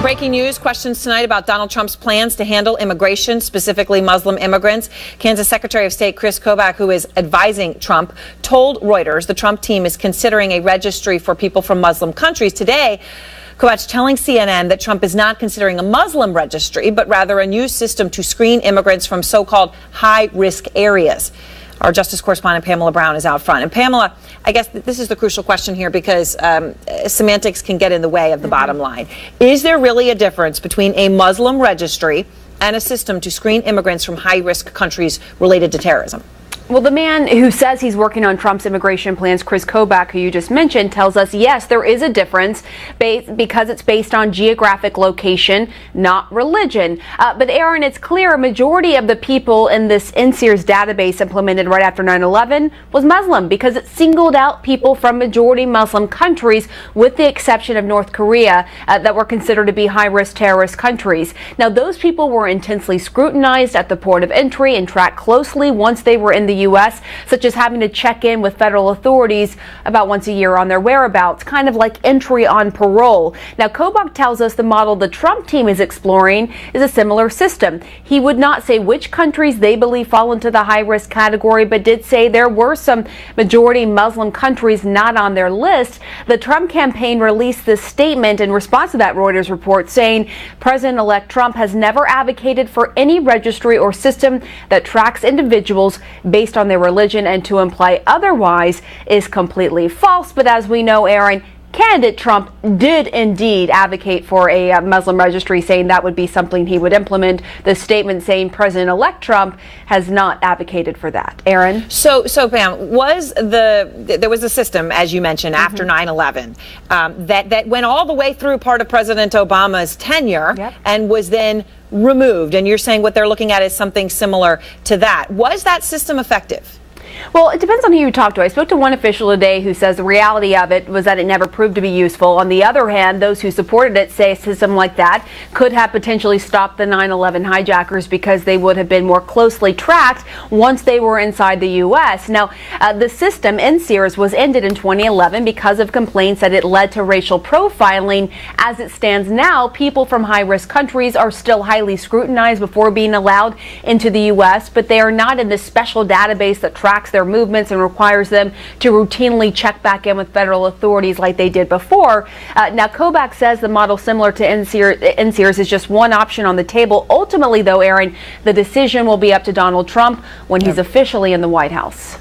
Breaking news, questions tonight about Donald Trump's plans to handle immigration, specifically Muslim immigrants. Kansas Secretary of State Chris Kobach, who is advising Trump, told Reuters the Trump team is considering a registry for people from Muslim countries. Today, Kobach telling CNN that Trump is not considering a Muslim registry, but rather a new system to screen immigrants from so-called high-risk areas. Our Justice correspondent Pamela Brown is out front. And Pamela, I guess this is the crucial question here because semantics can get in the way of the bottom line. Is there really a difference between a Muslim registry and a system to screen immigrants from high-risk countries related to terrorism? Well, the man who says he's working on Trump's immigration plans, Chris Kobach, who you just mentioned, tells us, yes, there is a difference because it's based on geographic location, not religion. But Aaron, it's clear a majority of the people in this NSEERS database implemented right after 9/11 was Muslim because it singled out people from majority Muslim countries, with the exception of North Korea, that were considered to be high-risk terrorist countries. Now, those people were intensely scrutinized at the port of entry and tracked closely once they were in the U.S., such as having to check in with federal authorities about once a year on their whereabouts, kind of like entry on parole. Now, Kobach tells us the model the Trump team is exploring is a similar system. He would not say which countries they believe fall into the high-risk category, but did say there were some majority Muslim countries not on their list. The Trump campaign released this statement in response to that Reuters report, saying President-elect Trump has never advocated for any registry or system that tracks individuals based on their religion, and to imply otherwise is completely false. But as we know, Aaron, candidate Trump did indeed advocate for a Muslim registry, saying that would be something he would implement. The statement saying President-elect Trump has not advocated for that. Aaron? So Pam, there was a system, as you mentioned, after 9/11 that went all the way through part of President Obama's tenure and was then removed. And you're saying what they're looking at is something similar to that. Was that system effective? Well, it depends on who you talk to. I spoke to one official today who says the reality of it was that it never proved to be useful. On the other hand, those who supported it say a system like that could have potentially stopped the 9/11 hijackers because they would have been more closely tracked once they were inside the U.S. Now, the system, NSEERS, was ended in 2011 because of complaints that it led to racial profiling. As it stands now, people from high-risk countries are still highly scrutinized before being allowed into the U.S., but they are not in this special database that tracks their movements and requires them to routinely check back in with federal authorities like they did before. Now, Kobach says the model similar to NSEERS is just one option on the table. Ultimately, though, Aaron, the decision will be up to Donald Trump when he's officially in the White House.